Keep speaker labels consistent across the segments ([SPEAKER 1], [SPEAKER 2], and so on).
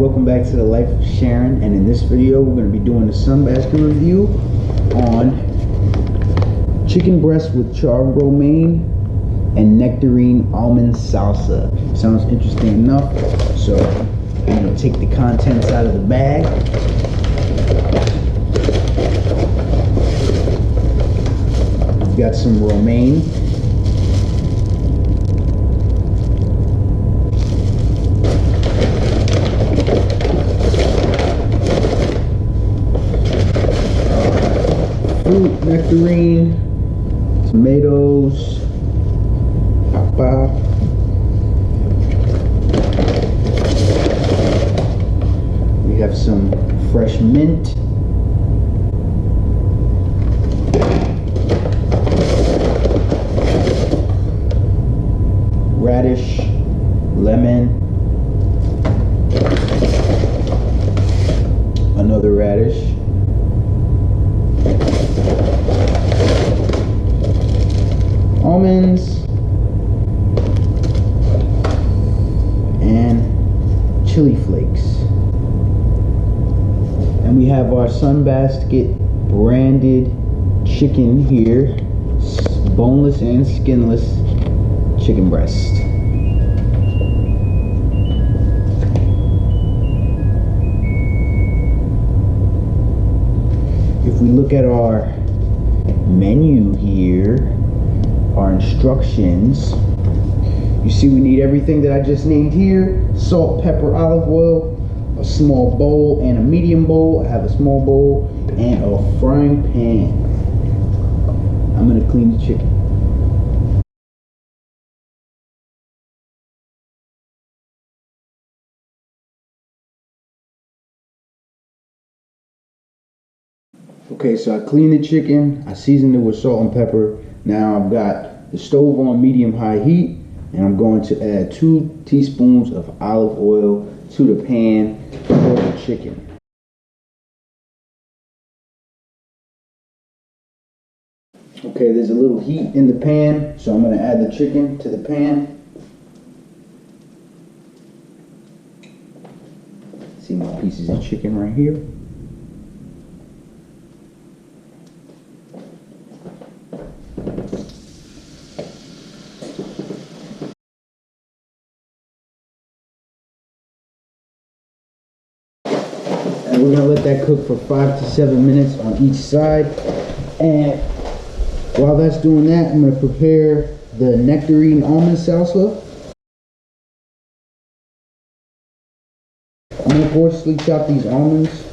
[SPEAKER 1] welcome back to the Life of Shaaron, and in this video we're going to be doing a sunbasket review on chicken breast with charred romaine and Nectarine-Almond Salsa. Sounds interesting enough, so I'm going to take the contents out of the bag. We've got some romaine, fruit, nectarine, tomatoes, papa, we have some fresh mint, radish, lemon, another radish, almonds, and chili flakes. And we have our Sunbasket branded chicken here, boneless and skinless chicken breast. If we look at our menu here, our instructions, you see we need everything that I just named here: salt, pepper, olive oil, a small bowl and a medium bowl. I have a small bowl and a frying pan. I'm gonna clean the chicken. Okay, so I cleaned the chicken, I seasoned it with salt and pepper. Now I've got the stove on medium-high heat, and I'm going to add 2 teaspoons of olive oil to the pan for the chicken. Okay, there's a little heat in the pan, so I'm going to add the chicken to the pan. See my pieces of chicken right here. And we're going to let that cook for 5 to 7 minutes on each side. And while that's doing that, I'm going to prepare the Nectarine-Almond Salsa. I'm going to coarsely chop these almonds.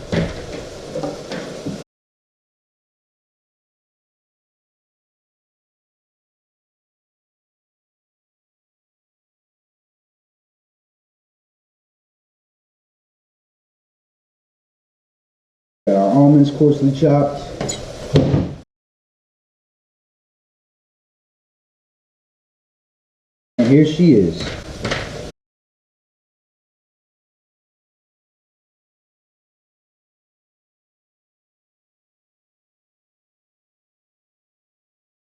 [SPEAKER 1] Got our almonds coarsely chopped. And here she is.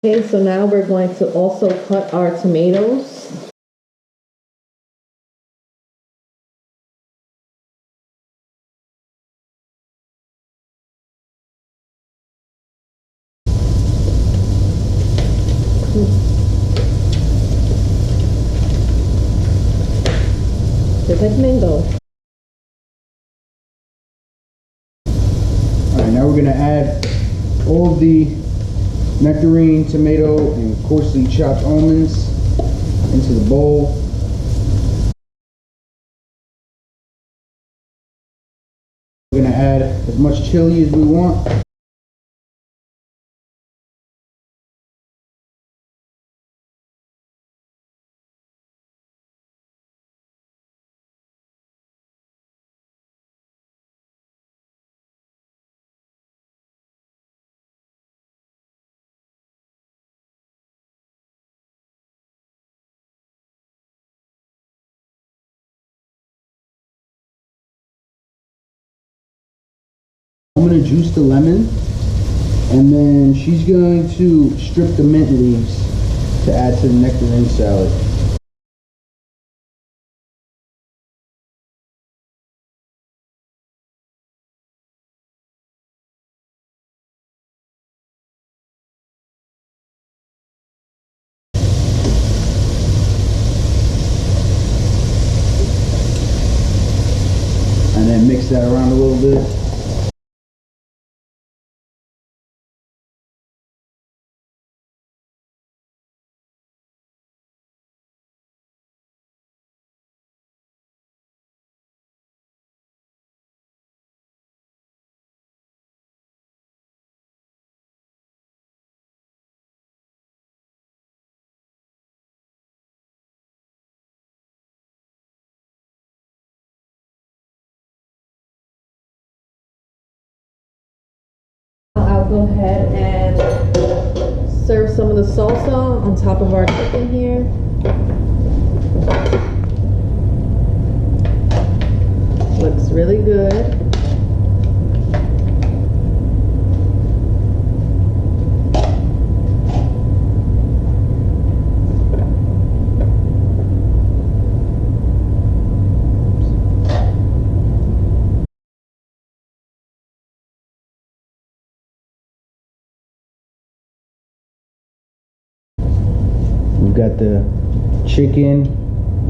[SPEAKER 2] Okay, so now we're going to also cut our tomatoes. Just like mango.
[SPEAKER 1] Alright, now we're going to add all of the nectarine, tomato, and coarsely chopped almonds into the bowl. We're going to add as much chili as we want. I'm going to juice the lemon, and then she's going to strip the mint leaves to add to the nectarine salad. and then mix that around a little bit.
[SPEAKER 2] I'll go ahead and serve some of the salsa on top of our chicken here. Looks really good.
[SPEAKER 1] We've got the chicken,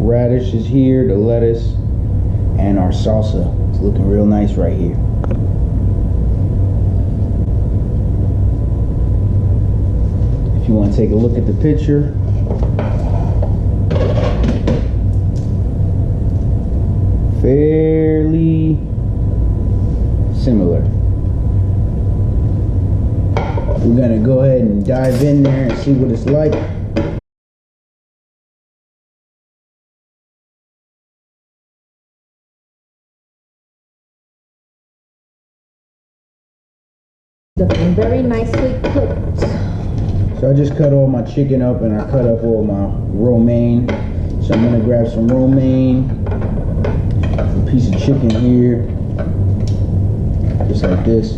[SPEAKER 1] radishes here, the lettuce, and our salsa. It's looking real nice right here. If you want to take a look at the picture, fairly similar. We're gonna go ahead and dive in there and see what it's like.
[SPEAKER 2] Looking very nicely cooked.
[SPEAKER 1] So I just cut all my chicken up and I cut up all my romaine. So I'm gonna grab some romaine, a piece of chicken here, just like this.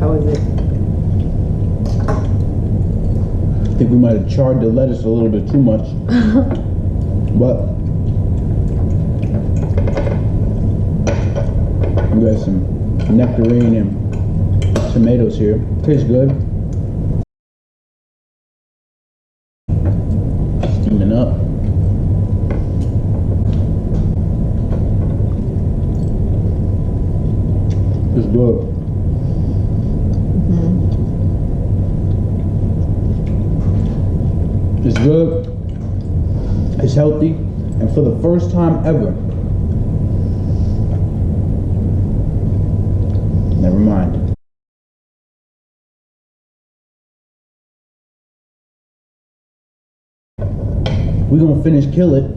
[SPEAKER 2] How is it?
[SPEAKER 1] I think we might have charred the lettuce a little bit too much, but we got some nectarine and tomatoes here. Tastes good. Steaming up. It's good. It's good, it's healthy, and for the first time ever, never mind. We're gonna finish kill it.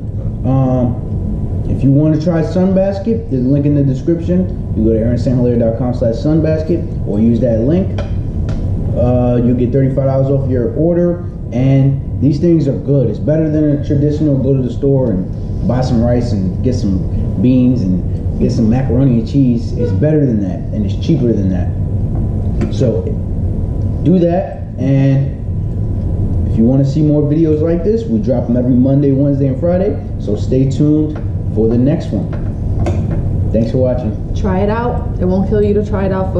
[SPEAKER 1] If you want to try Sunbasket, there's a link in the description. You go to aaronsainthilaire.com/sunbasket or use that link. You'll get $35 off your order, and these things are good. It's better than a traditional go to the store and buy some rice and get some beans and get some macaroni and cheese. It's better than that, and it's cheaper than that. So do that, and if you want to see more videos like this, we drop them every Monday, Wednesday, and Friday. So stay tuned for the next one. Thanks for watching.
[SPEAKER 2] Try it out. It won't kill you to try it out.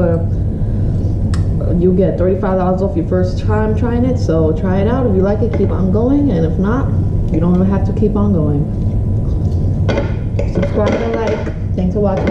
[SPEAKER 2] You get $35 off your first time trying it, so try it out. If you like it, keep on going, and if not, you don't even have to keep on going. Subscribe and like. Thanks for watching.